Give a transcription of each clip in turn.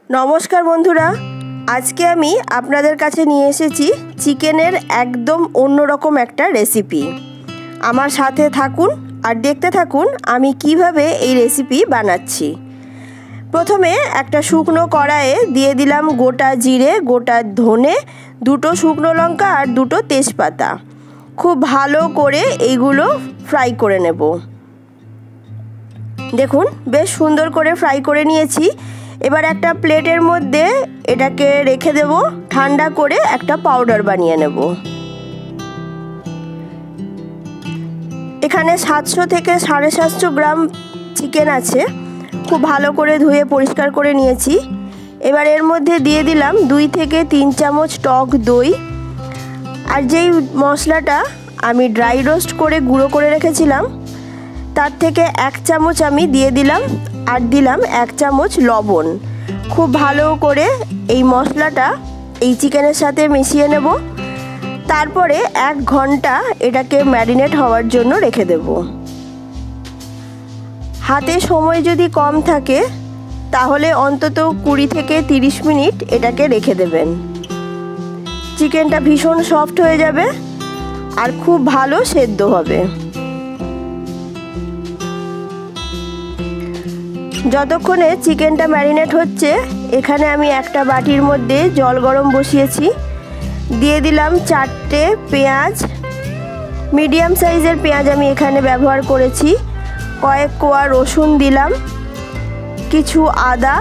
নমস্কার বন্ধুরা, আজকে আমি আপনাদের কাছে নিয়ে এসেছি চিকেনের একদম অন্যরকম একটা রেসিপি। আমার সাথে থাকুন আর দেখতে থাকুন আমি কিভাবে এই রেসিপি বানাচ্ছি। প্রথমে একটা শুকনো কড়াইয়ে দিয়ে দিলাম গোটা জিরে, গোটা ধনে, দুটো শুকনো লঙ্কা আর দুটো তেজপাতা। খুব ভালো করে এইগুলো ফ্রাই করে নেব। দেখুন বেশ সুন্দর করে ফ্রাই করে নিয়েছি। এবার একটা প্লেটের মধ্যে এটাকে রেখে দেব, ঠান্ডা করে একটা পাউডার বানিয়ে নেব। এখানে 700 থেকে 750 গ্রাম চিকেন আছে। খুব ভালো করে ধুয়ে পরিষ্কার করে নিয়েছি। এবার এর মধ্যে দিয়ে দিলাম 2 থেকে 3 চামচ টক দই। আর যেই মশলাটা আমি ড্রাই রোস্ট করে গুঁড়ো করে রেখেছিলাম তার থেকে 1 চামচ আমি দিয়ে দিলাম, আর দিলাম 1 চামচ লবণ। খুব ভালো করে এই মশলাটা এই চিকেনের সাথে মিশিয়ে নেব। তারপরে 1 ঘন্টা এটাকে ম্যারিনেট হওয়ার জন্য রেখে দেব। হাতে সময় যদি কম থাকে তাহলে অন্তত 20 থেকে 30 মিনিট এটাকে রেখে দেবেন। চিকেনটা ভীষণ সফট হয়ে যাবে আর খুব ভালো সেদ্ধ হবে। যতক্ষণে চিকেনটা ম্যারিনেট হচ্ছে এখানে আমি একটা বাটির মধ্যে জল গরম বসিয়েছি। দিয়ে দিলাম 4টে পেঁয়াজ, মিডিয়াম সাইজের পেঁয়াজ আমি এখানে ব্যবহার করেছি। কয়েক কোয়া রসুন দিলাম, কিছু আদা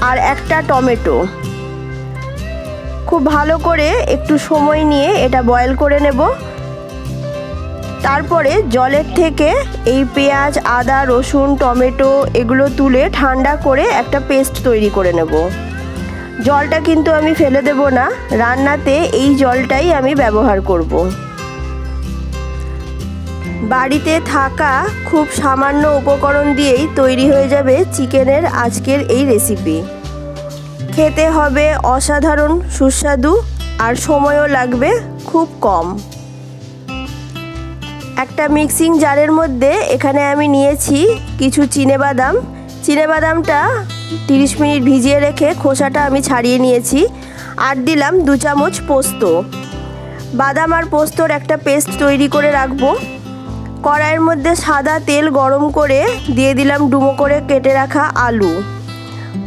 আর একটা টমেটো। খুব ভালো করে একটু সময় নিয়ে এটা বয়েল করে নেব। তারপরে জলের থেকে এই পেঁয়াজ, আদা, রসুন, টমেটো এগুলো তুলে ঠান্ডা করে একটা পেস্ট তৈরি করে নেব। জলটা কিন্তু আমি ফেলে দেব না, রান্নাতে এই জলটাই আমি ব্যবহার করব। বাড়িতে থাকা খুব সামান্য উপকরণ দিয়েই তৈরি হয়ে যাবে চিকেনের আজকের এই রেসিপি। খেতে হবে অসাধারণ সুস্বাদু আর সময়ও লাগবে খুব কম। একটা মিক্সিং জারের মধ্যে এখানে আমি নিয়েছি কিছু চিনেবাদাম। চিনেবাদামটা 30 মিনিট ভিজিয়ে রেখে খোসাটা আমি ছাড়িয়ে নিয়েছি। আর দিলাম 2 চামচ পোস্ত। বাদাম আর পোস্তর একটা পেস্ট তৈরি করে রাখবো। কড়াইয়ের মধ্যে সাদা তেল গরম করে দিয়ে দিলাম ডুমো করে কেটে রাখা আলু।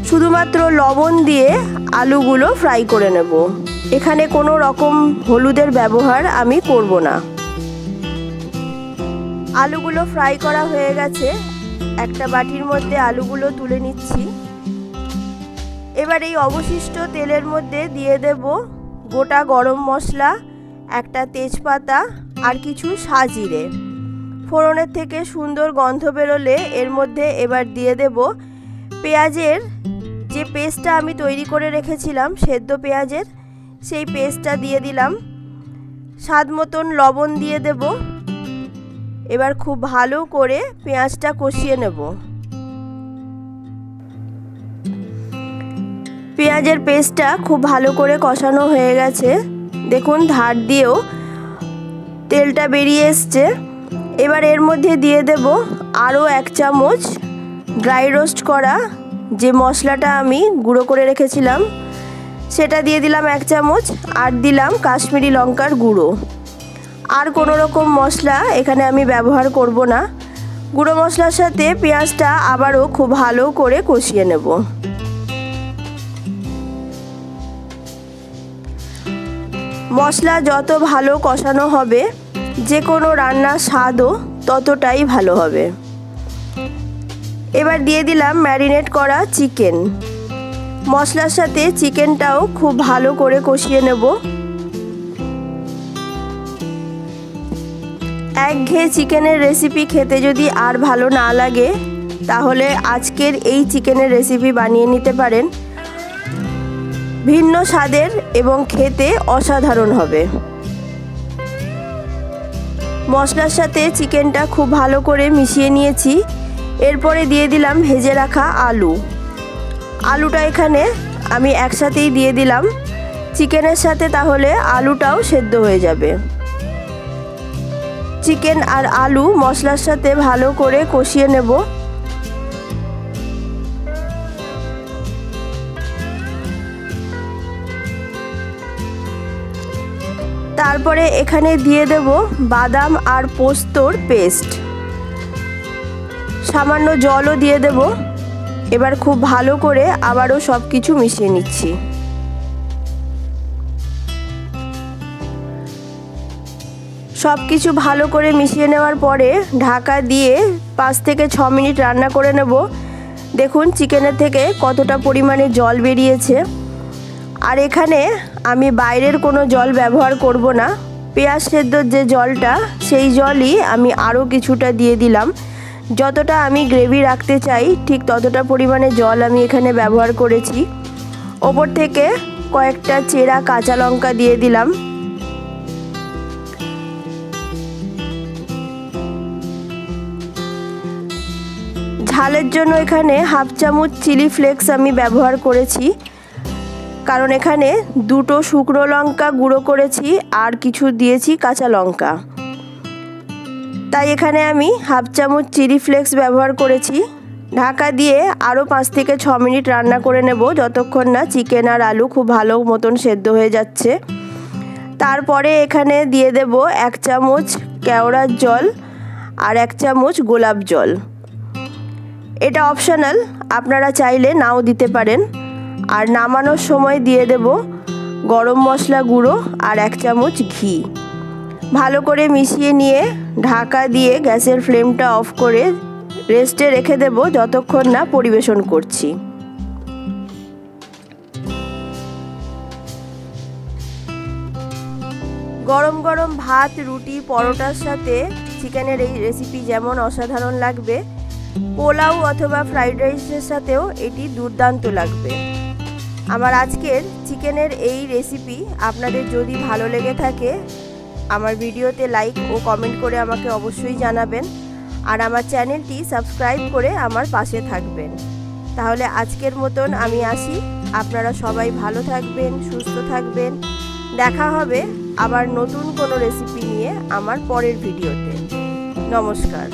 শুধুমাত্র লবণ দিয়ে আলুগুলো ফ্রাই করে নেব। এখানে কোনো রকম হলুদের ব্যবহার আমি করব না। আলুগুলো ফ্রাই করা হয়ে গেছে। একটা বাটির মধ্যে আলুগুলো তুলে নিচ্ছি। এবার এই অবশিষ্ট তেলের মধ্যে দিয়ে দেব গোটা গরম মশলা, একটা তেজপাতা আর কিছু সাজিরে। ফোড়নের থেকে সুন্দর গন্ধ বেরোলে এর মধ্যে এবার দিয়ে দেব পেঁয়াজের যে পেস্টটা আমি তৈরি করে রেখেছিলাম, সেদ্ধ পেঁয়াজের, সেই পেস্টটা দিয়ে দিলাম। স্বাদ মতন লবণ দিয়ে দেব। এবার খুব ভালো করে পেঁয়াজটা কষিয়ে নেব। পেঁয়াজের পেস্টটা খুব ভালো করে কষানো হয়ে গেছে। দেখুন ধার দিয়েও তেলটা বেরিয়ে এসছে। এবার এর মধ্যে দিয়ে দেব আরও 1 চামচ ড্রাই রোস্ট করা যে মশলাটা আমি গুঁড়ো করে রেখেছিলাম সেটা দিয়ে দিলাম 1 চামচ। আর দিলাম কাশ্মীরি লঙ্কার গুঁড়ো। আর কোনো রকম মশলা এখানে আমি ব্যবহার করব না। গুঁড়ো মশলার সাথে পেঁয়াজটা আবারও খুব ভালো করে কষিয়ে নেব। মশলা যত ভালো কষানো হবে যে কোনো রান্নার স্বাদও ততটাই ভালো হবে। এবার দিয়ে দিলাম ম্যারিনেট করা চিকেন। মশলার সাথে চিকেনটাও খুব ভালো করে কষিয়ে নেব। একঘেয়ে চিকেনের রেসিপি খেতে যদি আর ভালো না লাগে তাহলে আজকের এই চিকেনের রেসিপি বানিয়ে নিতে পারেন। ভিন্ন স্বাদের এবং খেতে অসাধারণ হবে। মশলার সাথে চিকেনটা খুব ভালো করে মিশিয়ে নিয়েছি। এরপরে দিয়ে দিলাম ভেজে রাখা আলু। আলুটা এখানে আমি একসাথেই দিয়ে দিলাম চিকেনের সাথে, তাহলে আলুটাও সেদ্ধ হয়ে যাবে। চিকেন আর আলু মশলার সাথে ভালো করে কষিয়ে নেব। তারপরে এখানে দিয়ে দেব বাদাম আর পোস্তর পেস্ট, সামান্য জলও দিয়ে দেব। এবার খুব ভালো করে আবারও সব কিছু মিশিয়ে নিচ্ছি। সব কিছু ভালো করে মিশিয়ে নেওয়ার পরে ঢাকা দিয়ে 5 থেকে 6 মিনিট রান্না করে নেব। দেখুন চিকেনের থেকে কতটা পরিমাণে জল বেরিয়েছে। আর এখানে আমি বাইরের কোনো জল ব্যবহার করব না, পেঁয়াজ সেদ্ধর যে জলটা সেই জলই আমি আরও কিছুটা দিয়ে দিলাম। যতটা আমি গ্রেভি রাখতে চাই ঠিক ততটা পরিমাণে জল আমি এখানে ব্যবহার করেছি। ওপর থেকে কয়েকটা চেরা কাঁচা লঙ্কা দিয়ে দিলাম। ঝালের জন্য এখানে হাফ চামচ চিলি ফ্লেক্স আমি ব্যবহার করেছি, কারণ এখানে 2টো শুকনো লঙ্কা গুঁড়ো করেছি আর কিছু দিয়েছি কাঁচা লঙ্কা, তাই এখানে আমি হাফ চামচ চিলি ফ্লেক্স ব্যবহার করেছি। ঢাকা দিয়ে আরও 5 থেকে 6 মিনিট রান্না করে নেব, যতক্ষণ না চিকেন আর আলু খুব ভালো মতন সেদ্ধ হয়ে যাচ্ছে। তারপরে এখানে দিয়ে দেব 1 চামচ কেওড়ার জল আর 1 চামচ গোলাপ জল। এটা অপশনাল, আপনারা চাইলে নাও দিতে পারেন। আর নামানোর সময় দিয়ে দেব গরম মশলা গুঁড়ো আর 1 চামচ ঘি। ভালো করে মিশিয়ে নিয়ে ঢাকা দিয়ে গ্যাসের ফ্লেমটা অফ করে রেস্টে রেখে দেব যতক্ষণ না পরিবেশন করছি। গরম গরম ভাত, রুটি, পরোটার সাথে চিকেনের এই রেসিপি যেমন অসাধারণ লাগবে, পোলাও অথবা ফ্রাইড রাইসের সাথেও এটি দুর্দান্ত লাগবে। আমার আজকের চিকেনের এই রেসিপি আপনাদের যদি ভালো লেগে থাকে আমার ভিডিওতে লাইক ও কমেন্ট করে আমাকে অবশ্যই জানাবেন। আর আমার চ্যানেলটি সাবস্ক্রাইব করে আমার পাশে থাকবেন। তাহলে আজকের মতন আমি আসি। আপনারা সবাই ভালো থাকবেন, সুস্থ থাকবেন। দেখা হবে আবার নতুন কোনো রেসিপি নিয়ে আমার পরের ভিডিওতে। নমস্কার।